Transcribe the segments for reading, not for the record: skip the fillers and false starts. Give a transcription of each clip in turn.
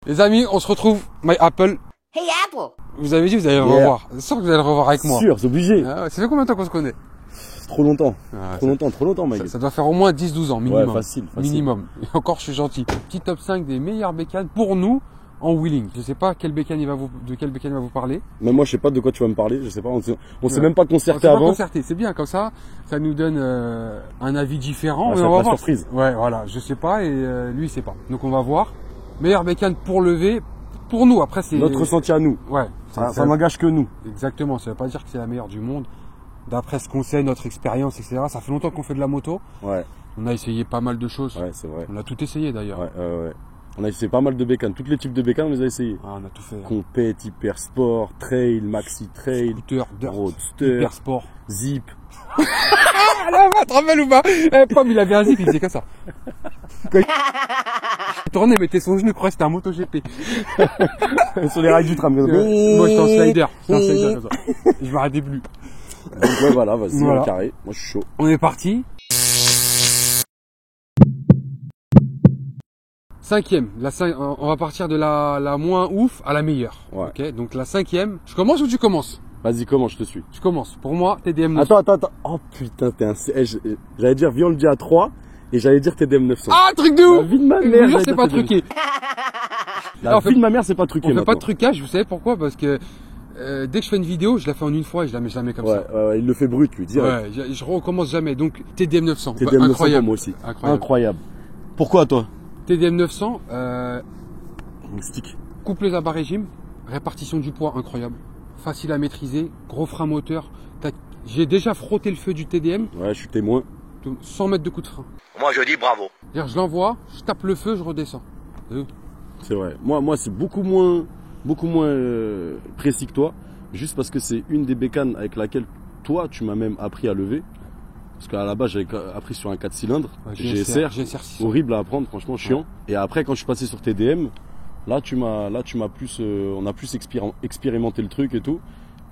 Les amis, on se retrouve, My Apple. Hey Apple. Vous avez dit, vous allez le revoir. C'est sûr que vous allez le revoir avec moi. Sûr, c'est obligé. Ah ouais, ça fait combien de temps qu'on se connaît? Trop longtemps. Ah, trop longtemps, Mike. Ça doit faire au moins 10-12 ans, minimum. Ouais, facile. Minimum. Et encore, je suis gentil. Petit top 5 des meilleures bécanes pour nous en wheeling. Je sais pas quelle bécane de quelle bécane il va vous parler. Mais moi, je sais pas de quoi tu vas me parler. Je sais pas. On s'est même pas concerté on s'est avant. pas concerté. C'est bien comme ça. Ça nous donne un avis différent. Ouais, mais ça on va va être la voir. surprise. Ouais, voilà. Je sais pas et lui, il sait pas. Donc on va voir. Meilleure bécane pour lever. Pour nous, après c'est notre ressenti à nous. Ouais. Ça n'engage que nous. Exactement. Ça veut pas dire que c'est la meilleure du monde. D'après ce qu'on sait, notre expérience, etc. Ça fait longtemps qu'on fait de la moto. Ouais. On a essayé pas mal de choses. Ouais, c'est vrai. On a tout essayé d'ailleurs. Ouais. On a essayé pas mal de bécanes. Tous les types de bécanes, on les a essayés. Ah, on a tout fait. Compète, hyper sport, trail, maxi trail, Scooter, dirt, roadster, hyper sport. zip. Ah là, tu te rappelles ou pas? Pomme, il avait un zip, il faisait comme ça. Quand il tournait, il mettait son genou, il croyait que c'était un MotoGP. Sur les rails du tram. Moi, j'étais en slider. Comme ça. Je m'arrêtais plus. Donc ouais, voilà, vas-y, Voilà. carré. Moi, je suis chaud. On est parti. Cinquième. On va partir de la moins ouf à la meilleure. Ouais. Ok. Donc la cinquième. Je commence ou tu commences? Vas-y, comment je te suis? Je commence. Pour moi, TDM 900. Attends. Oh putain, t'es un... J'allais dire, viens, on le dit à 3. Et j'allais dire TDM 900. Ah, truc de ouf! La vie de ma Je mère, vous jure, j'allais c'est dire pas TDM. truqué. La on vie fait- de ma mère, c'est pas truqué On fait maintenant. pas de trucage, vous savez pourquoi? Parce que dès que je fais une vidéo, je la fais en une fois et je la mets jamais comme ça. Ouais, il le fait brut, lui, direct. Ouais, je recommence jamais. Donc TDM 900, TDM 900 incroyable. pour moi aussi. Incroyable. Pourquoi, toi? TDM 900, Stick. couplez à bas régime, répartition du poids incroyable, facile à maîtriser, gros frein moteur. J'ai déjà frotté le feu du TDM, Ouais, je suis témoin. 100 mètres de coup de frein. Moi je dis bravo. C'est-à-dire, je l'envoie, je tape le feu, je redescends. C'est vrai. Moi, c'est beaucoup moins précis que toi. Juste parce que c'est une des bécanes avec laquelle toi, tu m'as même appris à lever. Parce qu'à la base, j'avais appris sur un 4 cylindres, GSR, GSR 600. horrible à apprendre, franchement chiant. Et après, quand je suis passé sur TDM, là, tu m'as plus, on a plus expérimenté le truc et tout.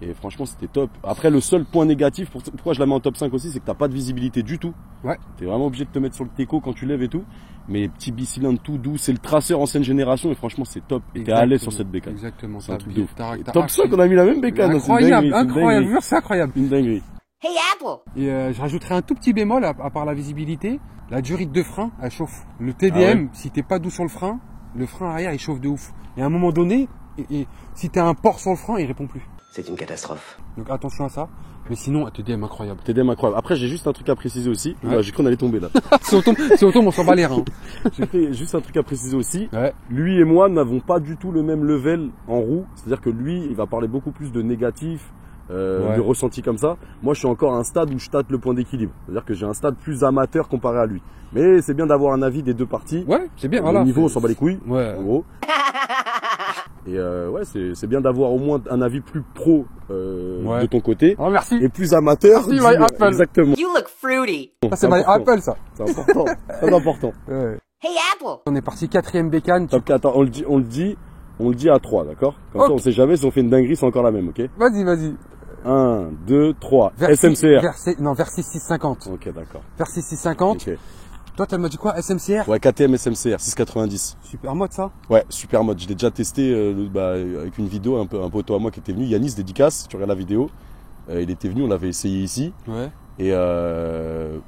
Et franchement, c'était top. Après, le seul point négatif, pourquoi je la mets en top 5 aussi, c'est que t'as pas de visibilité du tout. Ouais. T'es vraiment obligé de te mettre sur le teco quand tu lèves et tout. Mais petit bicylindre tout doux, c'est le traceur ancienne génération et franchement, c'est top. Et t'es à l'aise sur cette bécane. Exactement. C'est un truc de ouf. T'as Top 5, on a mis la même bécane. Incroyable, incroyable, c'est incroyable. Une dinguerie. Hey Apple. Et je rajouterai un tout petit bémol à part la visibilité. La durite de frein, elle chauffe. Le TDM, si t'es pas doux sur le frein arrière, il chauffe de ouf. Et à un moment donné, si t'as un port sur le frein, il répond plus. C'est une catastrophe. Donc attention à ça. Mais sinon, TDM incroyable. TDM incroyable. Après, j'ai juste un truc à préciser aussi. Ouais. Là, j'ai cru qu'on allait tomber là. Si on tombe, on s'en bat les reins. J'ai juste un truc à préciser aussi. Ouais. Lui et moi n'avons pas du tout le même level en roue. C'est-à-dire que lui, il va parler beaucoup plus de négatif, de ressenti comme ça. Moi, je suis encore à un stade où je tâte le point d'équilibre. C'est-à-dire que j'ai un stade plus amateur comparé à lui. Mais c'est bien d'avoir un avis des deux parties. Ouais, c'est bien. Au Voilà. niveau, on s'en bat les couilles. Ouais. En gros. Et ouais, c'est bien d'avoir au moins un avis plus pro de ton côté. Oh, merci. Et plus amateur. Merci, My Apple. Exactement. You look fruity. Ça, c'est My important. Apple, ça. C'est important. Très important. Ouais. Hey Apple. On est parti quatrième bécane. Top 4, attends, on le dit à 3, d'accord? Comme ça, on sait jamais si on fait une dinguerie, c'est encore la même, ok? Vas-y. 1, 2, 3. SMCR. Versé 650. Ok, d'accord. Versé 650. Ok. Toi, tu m'as dit quoi? SMCR? Ouais, KTM SMCR, 690. Super mode, ça? Ouais, super mode. Je l'ai déjà testé avec une vidéo, un poteau à moi qui était venu. Yanis dédicace, tu regardes la vidéo. Il était venu, on l'avait essayé ici. Ouais. Et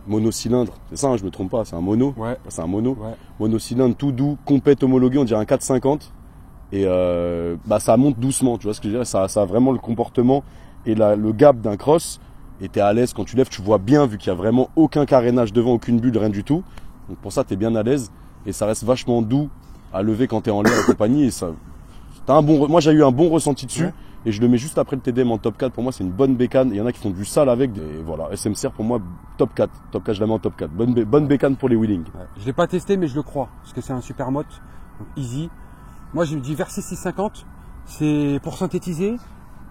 monocylindre, c'est ça, hein, je me trompe pas, c'est un mono. Ouais. C'est un mono. Ouais. Monocylindre tout doux, compète homologué, on dirait un 450. Et ça monte doucement, tu vois ce que je veux dire. Ça a vraiment le comportement et le gap d'un cross. Et t'es à l'aise quand tu lèves, tu vois bien vu qu'il y a vraiment aucun carénage devant, aucune bulle, rien du tout. Donc pour ça, t'es bien à l'aise et ça reste vachement doux à lever quand t'es en l'air et compagnie. Et ça, moi j'ai eu un bon ressenti dessus et je le mets juste après le TDM en top 4. Pour moi, c'est une bonne bécane. Il y en a qui font du sale avec. Et voilà, SMCR pour moi top 4. Top 4, je la mets en top 4. Bonne bécane pour les wheeling. Ouais. Je l'ai pas testé, mais je le crois parce que c'est un super mode, donc easy. Moi, j'ai dit Versé 650. C'est pour synthétiser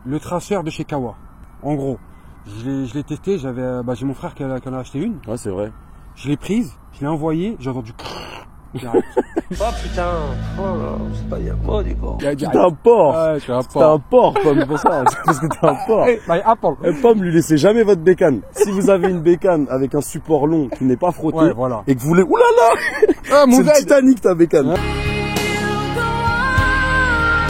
le traceur de chez Kawa. En gros. Je l'ai testé, j'ai mon frère qui en a acheté une. Ouais, c'est vrai. Je l'ai prise, je l'ai envoyée, j'ai entendu. Oh putain. Oh, c'est pas bien. Oh du coup. T'es un porc. Ouais, t'es un T'es un porc. porc, Pomme, c'est pour ça. C'est parce que t'es un porc. Hey, My Apple. Et Pomme, lui laissez jamais votre bécane. Si vous avez une bécane avec un support long qui n'est pas frotté, Ouais, voilà. et que vous voulez, oulala, Ah, mon c'est le dad. Titanic ta bécane. Ouais.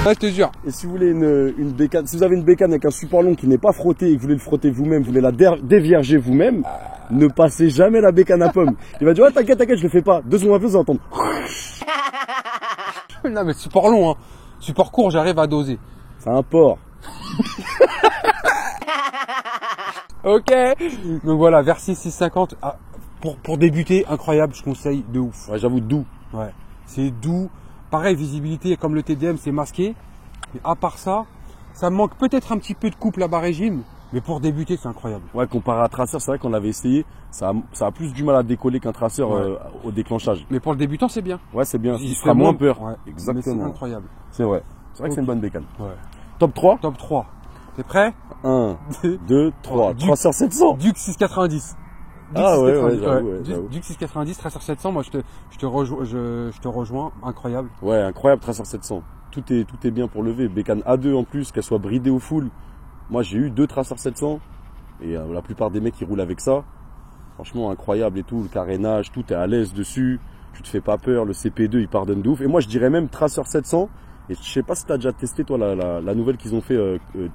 Ouais, je te jure. Et si vous voulez une bécane, si vous avez une bécane avec un support long qui n'est pas frotté et que vous voulez le frotter vous-même, vous voulez la dévierger vous-même, ne passez jamais la bécane à pomme. Il va dire, ouais, t'inquiète, je le fais pas. 2 secondes après, vous allez entendre. Non, mais support long, hein. Support court, j'arrive à doser. C'est un porc. Ok. Donc voilà, Versys 650. Ah, pour débuter, incroyable, je conseille de ouf. Ouais, j'avoue, doux. Ouais. C'est doux. Pareil, visibilité, comme le TDM, c'est masqué. Mais à part ça, ça manque peut-être un petit peu de couple à bas régime. Mais pour débuter, c'est incroyable. Ouais, comparé à un traceur, c'est vrai qu'on l'avait essayé. Ça a plus du mal à décoller qu'un traceur au déclenchage. Mais pour le débutant, c'est bien. Ouais, c'est bien. Il Il fait fera moins moins- peur. Ouais. Exactement. Mais c'est incroyable. C'est vrai. C'est vrai que c'est une bonne bécane. Ouais. Top 3. Top 3. T'es prêt? 1, 2, 3. Duke. Traceur 700. Duke 690. Ah ouais, 690, j'avoue, ouais, j'avoue. Duke 690, Tracer 700, moi je te rejoins, incroyable. Ouais, incroyable traceur 700. Tout est bien pour lever. Bécane A2 en plus, qu'elle soit bridée au full. Moi, j'ai eu 2 traceurs 700 et la plupart des mecs qui roulent avec ça. Franchement, incroyable et tout. Le carénage, tout est à l'aise dessus. Tu te fais pas peur. Le CP2, il pardonne de ouf. Et moi, je dirais même traceur 700. Et je sais pas si tu as déjà testé, toi, la nouvelle qu'ils ont fait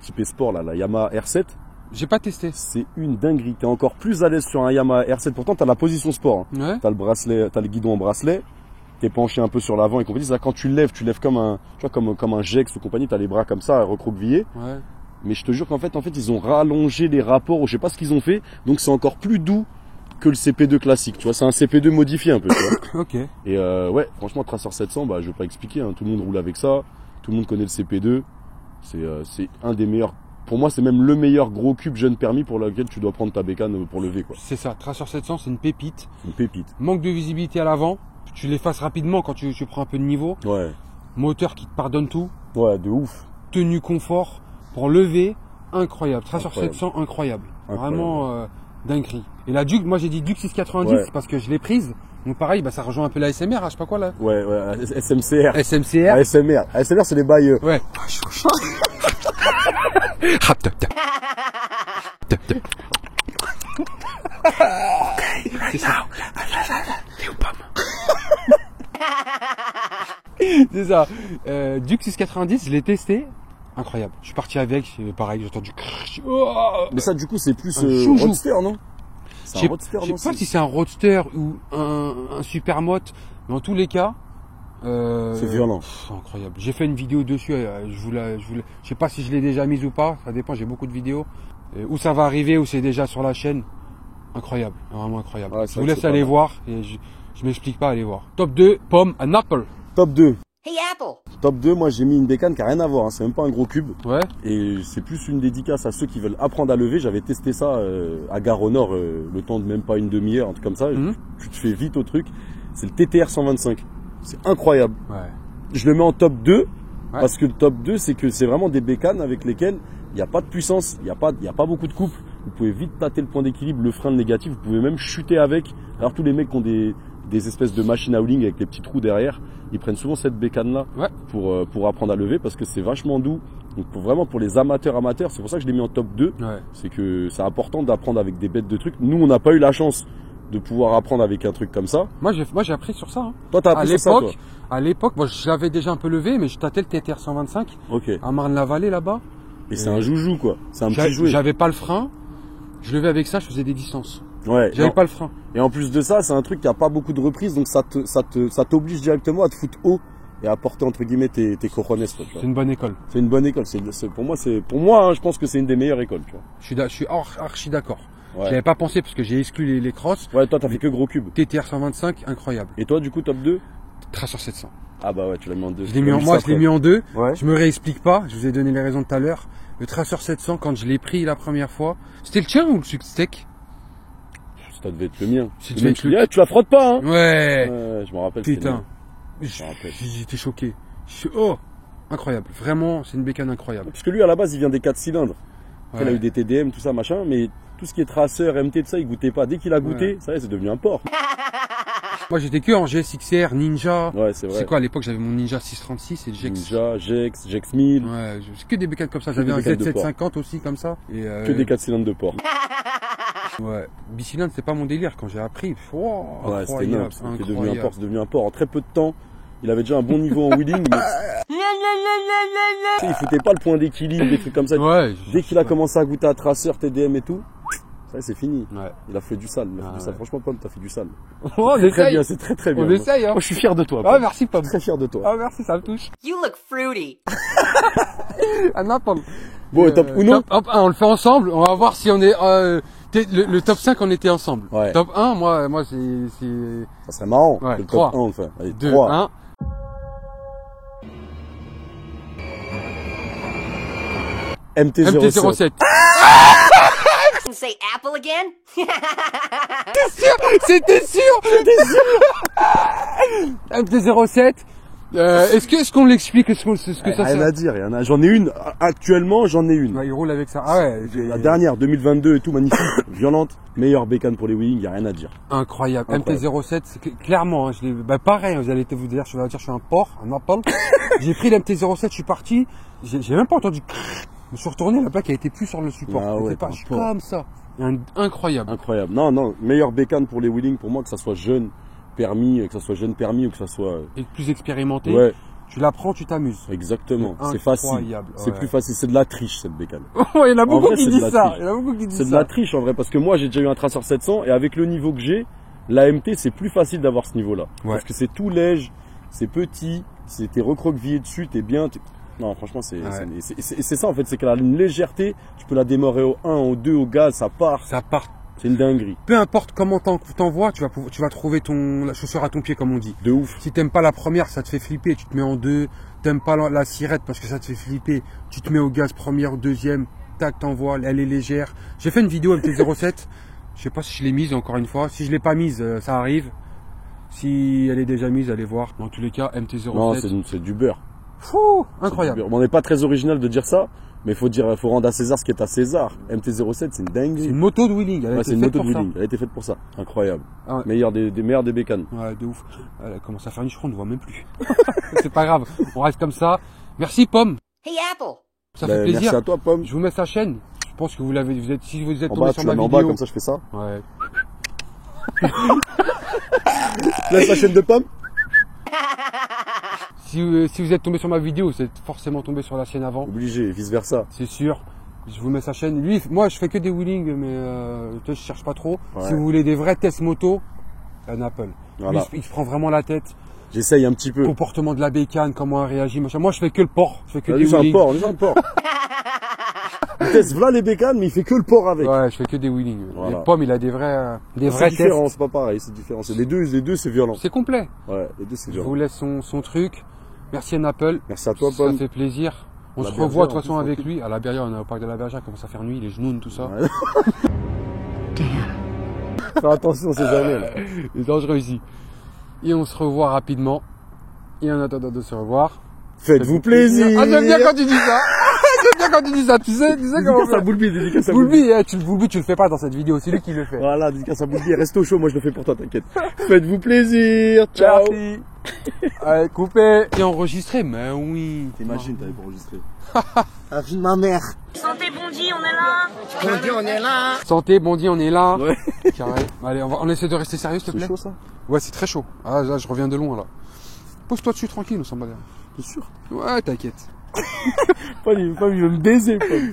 type sport, là, la Yamaha R7. J'ai pas testé. C'est une dinguerie. T'es encore plus à l'aise sur un Yamaha R7. Pourtant, t'as la position sport. Hein. Ouais. T'as le bracelet, t'as le guidon en bracelet. T'es penché un peu sur l'avant et compagnie. C'est là, quand tu lèves comme un, tu vois, comme un Jex ou compagnie. T'as les bras comme ça, recroquevillés. Ouais. Mais je te jure qu'en fait, ils ont rallongé les rapports. Je sais pas ce qu'ils ont fait. Donc, c'est encore plus doux que le CP2 classique. Tu vois, c'est un CP2 modifié un peu. Tu vois. Ok. Et ouais, franchement, Tracer 700, bah, je vais pas expliquer. Hein. Tout le monde roule avec ça. Tout le monde connaît le CP2. C'est un des meilleurs. Pour moi, c'est même le meilleur gros cube jeune permis pour lequel tu dois prendre ta bécane pour lever, quoi. C'est ça, Tracer 700, c'est une pépite. Une pépite. Manque de visibilité à l'avant. Tu l'effaces rapidement quand tu prends un peu de niveau. Ouais. Moteur qui te pardonne tout. Ouais, de ouf. Tenue confort. Pour lever, incroyable. Tracer Incroyable. 700, incroyable. Incroyable. Vraiment dinguerie. Et la Duke, moi j'ai dit Duke 690 Ouais. parce que je l'ai prise. Donc pareil, bah, ça rejoint un peu la SMR, je sais pas quoi là. Ouais, SMCR. SMCR. ASMR. ASMR, c'est les bails. Ouais. C'est ça. C'est ça. Duke 690, je l'ai testé. Incroyable. Je suis parti avec, c'est pareil, j'ai entendu. Oh, Mais ça, du coup, c'est plus Un chouchou. roadster, non? C'est je un roadster, sais non? pas si c'est un roadster ou un supermoto, mais en tous les cas. C'est violent. Incroyable. J'ai fait une vidéo dessus. Je sais pas si je l'ai déjà mise ou pas. Ça dépend. J'ai beaucoup de vidéos. Où ça va arriver, où c'est déjà sur la chaîne. Incroyable. Vraiment incroyable. Ouais, je c'est vous vrai que laisse c'est aller pas mal. voir. Et je m'explique pas. Allez voir. Top 2, pomme, un apple. Top 2. Hey Apple! Top 2, moi, j'ai mis une bécane qui a rien à voir. Hein. C'est même pas un gros cube. Ouais. Et c'est plus une dédicace à ceux qui veulent apprendre à lever. J'avais testé ça à Gare au Nord, le temps de même pas une demi-heure, un truc comme ça. Mhm. Tu te fais vite au truc. C'est le TTR 125. C'est incroyable. Ouais. Je le mets en top 2 Ouais. parce que le top 2, c'est que c'est vraiment des bécanes avec lesquelles il n'y a pas de puissance, il n'y a pas beaucoup de couple. Vous pouvez vite tâter le point d'équilibre, le frein, le négatif. Vous pouvez même chuter avec. Alors tous les mecs qui ont des espèces de machines à hauling avec les petits trous derrière, ils prennent souvent cette bécane-là Ouais. pour apprendre à lever parce que c'est vachement doux. Donc vraiment pour les amateurs, c'est pour ça que je l'ai mis en top 2. Ouais. C'est que c'est important d'apprendre avec des bêtes de trucs. Nous, on n'a pas eu la chance de pouvoir apprendre avec un truc comme ça. Moi j'ai appris sur ça. Hein. Toi, t'as À appris sur ça, toi? l'époque, moi je l'avais déjà un peu levé, mais je tâtais le TTR 125 Ok. à Marne-la-Vallée là-bas. Et c'est un joujou, quoi. C'est un petit jouet. J'avais pas le frein. Je levais avec ça, je faisais des distances. Ouais. J'avais pas le frein. Et en plus de ça, c'est un truc qui a pas beaucoup de reprises, donc ça t'oblige directement à te foutre haut et à porter entre guillemets tes cojones, quoi, tu C'est vois. une bonne école. C'est une bonne école. Pour moi, hein, je pense que c'est une des meilleures écoles, tu vois. Je suis archi d'accord. Ouais. J'avais pas pensé parce que j'ai exclu les crosses. Ouais, toi, t'as fait que gros cube. TTR 125, incroyable. Et toi, du coup, top 2? Tracer 700. Ah bah ouais, tu l'as mis en 2. Je l'ai mis en 2. Ouais. Je me réexplique pas. Je vous ai donné les raisons tout à l'heure. Le Tracer 700, quand je l'ai pris la première fois, c'était le tien ou le Succstech? Ça devait être le mien. Si Et tu même, fais tu dis, ah, tu la frottes pas, hein. Ouais. Ouais, je me rappelle. c'était Putain. le mien. me rappelle. J'étais choqué. Oh, incroyable. Vraiment, c'est une bécane incroyable. Parce que lui, à la base, il vient des 4 cylindres. Après, il a Ouais. eu des TDM, tout ça, machin, mais tout ce qui est traceur, MT, tout ça, il goûtait pas. Dès qu'il a goûté, ça y est, c'est devenu un porc. Moi, j'étais que en GSXR, Ninja. Ouais, c'est vrai. C'est quoi à l'époque? J'avais mon Ninja 636 et le Jex. Ninja, Jex 1000, Ouais, c'est que des bécanes comme ça. Que J'avais des un bécanes de Z750 aussi comme ça. Et que des 4 cylindres de porc. Ouais. Bicylindre, c'est pas mon délire quand j'ai appris. Oh, Ouais, c'était incroyable, énorme. C'est devenu un incroyable. porc, c'est devenu un porc. En très peu de temps, il avait déjà un bon niveau en wheeling, mais Il foutait pas le point d'équilibre, des trucs comme ça. Ouais. Dès qu'il a commencé à goûter à Tracer, TDM et tout, ça c'est fini. Ouais. Il a fait du sale. Il a fait du sale. Franchement, Pomme, t'as fait du sale. On C'est très essaye. bien, c'est très très bien. On essaye, hein. Moi, je suis fier de toi. Ah, Pomme. merci, Pomme. Très fier de toi. Ah, merci, ça me touche. You look fruity. Ah, non, Pomme. Bon, top Uno. Top 1, on le fait ensemble. On va voir si on est, le top 5, on était ensemble. Ouais. Top 1, moi, c'est, Ça serait marrant. Ouais, Le top 3. 1, on le fait. Allez, 2, 3. 1. MT-07. MT-07. Say apple again? C'était sûr. MT-07. Est-ce qu'on l'explique, ce que ça Rien sert? à dire, j'en ai une. Actuellement, j'en ai une. Ouais, il roule avec ça. Ah ouais. La dernière, 2022 et tout, magnifique, violente, meilleure bécane pour les wheelings, y a rien à dire. Incroyable. Incroyable. MT-07, c'est clairement, hein, pareil, vous allez vous dire, je suis un porc, un apple. J'ai pris l'MT-07, je suis parti, j'ai même pas entendu. Je me suis retourné, la plaque a été plus sur le support. Ah ouais, je suis comme ça. Incroyable. Incroyable. Non, meilleure bécane pour les wheelings, pour moi, que ça soit jeune permis, que ça soit jeune permis ou que ça soit. Et plus expérimenté. Ouais, Tu la prends, tu t'amuses. Exactement. C'est Incroyable, facile. C'est ouais. plus facile. C'est de la triche, cette bécane. Il y en a beaucoup vrai, qui c'est de disent la ça. triche. Il y en a beaucoup qui disent C'est de ça. la triche, en vrai, parce que moi, j'ai déjà eu un Tracer 700 et avec le niveau que j'ai, la MT, c'est plus facile d'avoir ce niveau-là. Ouais. Parce que c'est tout léger, c'est petit, t'es recroquevillé dessus, t'es bien. Non, franchement, c'est ça en fait, c'est qu'elle a une légèreté, tu peux la démarrer au 1, au 2, au gaz, ça part. Ça part. C'est une dinguerie. Peu importe comment t'envoies, tu vas trouver la chaussure à ton pied, comme on dit. De ouf. Si t'aimes pas la première, ça te fait flipper, tu te mets en 2. T'aimes pas la sirette parce que ça te fait flipper, tu te mets au gaz première ou deuxième, tac, t'envoies, elle est légère. J'ai fait une vidéo MT-07, je sais pas si je l'ai mise encore une fois. Si je l'ai pas mise, ça arrive. Si elle est déjà mise, allez voir. Dans tous les cas, MT-07. Non, c'est du beurre. Fou, incroyable. On n'est pas très original de dire ça, mais faut rendre à César ce qui est à César. MT-07, c'est une dinguerie. C'est une moto de wheeling, elle a Ouais, été c'est une faite moto de pour ça. wheeling. Elle a été faite pour ça. Incroyable. Ah ouais. Meilleure meilleures des bécanes. Ouais, de ouf. Elle commence à faire une on ne voit même plus. C'est pas grave, on reste comme ça. Merci Pomme, Hey, apple. ça fait plaisir. Merci à toi, Pomme. Je vous mets sa chaîne. Je pense que si vous êtes En tombé bas, sur tu ma la mets en vidéo. bas, comme ça je fais ça. Ouais. Laisse la chaîne de Pomme. Si vous êtes tombé sur ma vidéo, vous êtes forcément tombé sur la chaîne avant, Obligé, vice versa. c'est sûr. Je vous mets sa chaîne. Lui, moi, je fais que des wheelings, mais je cherche pas trop. Ouais. Si vous voulez des vrais tests moto, un Apple. Voilà. Lui, il se prend vraiment la tête. J'essaye un petit peu. Comportement de la bécane, comment elle réagit, machin. Moi, je fais que le port. Je fais que des Lui, c'est un wheelings. porc, lui, c'est un porc. Il teste voilà les bécanes, mais il fait que le porc avec. Ouais, je fais que des wheelings. Voilà. Les pommes, il a des vrais C'est différent, tests. c'est pas pareil, c'est différent. Les deux, c'est violent. C'est complet. Ouais, les deux, c'est Je violent. vous laisse son truc. Merci à Apple. Merci à toi, Ça Pomme. fait plaisir. On La se bergère, revoit de toute en façon plus, avec lui. À la Bergère, on est au parc de la Bergère, il commence à faire nuit, les genoux, tout ça. Ouais. Fais attention, c'est jamais là. C'est dangereux ici. Et on se revoit rapidement. Et en attendant de se revoir. Faites-vous plaisir. Ah, j'aime bien quand tu dis ça. J'aime bien quand tu dis ça. Tu sais comment Dédicace à Boulby, dédicace à Boulby. Boulby, tu le fais pas dans cette vidéo. C'est lui qui le fait. Voilà, dédicace à Boulby. Reste au chaud, moi je le fais pour toi, t'inquiète. Faites-vous plaisir. Ciao. Merci. Allez, coupé. Et enregistré, mais oui. T'imagines, t'avais pas enregistré. La vie de ma mère. Santé, Bondy, on est là. Bondy, on est là. Santé, Bondy, on est là. Ouais. Carré. Allez, on essaie de rester sérieux, s'il te C'est plaît. chaud ça? Ouais, c'est très chaud. Ah, là, je reviens de loin, là. Pose-toi dessus tranquille, nous sommes là. T'es sûr? Ouais, t'inquiète. Pas lui, il veut me baiser, Pomme.